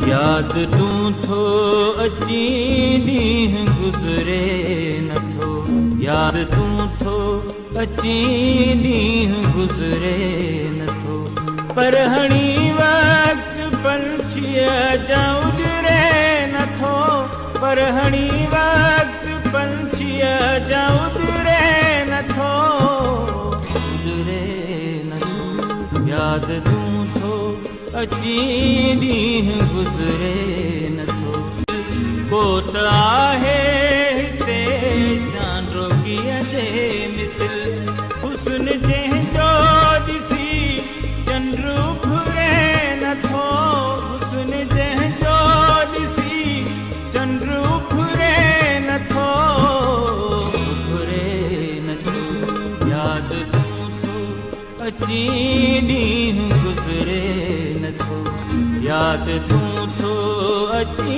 याद तूं थो अची ॾींहुं गुज़रे नथो, याद तूं थो अची ॾींहुं गुज़रे नथो। पर हणी वक़्तु पंछीअ जा उजरे नथो, पर हणी वक़्तु पंछीअ जा उजरे नथो, उजरे नथो। याद तूं थो अची ॾींहुं गुज़रे नथो। को त आहे हिते जान रोगीअ जे मिसल, हुस्न जंहिंजो ॾिसी चंड घुरे नथो, हुस्न जंहिंजो ॾिसी चंड घुरे नथो, घुरे नथो। याद तूं थो अची ॾींहुं गुज़रे नथो, याद तूं थो अची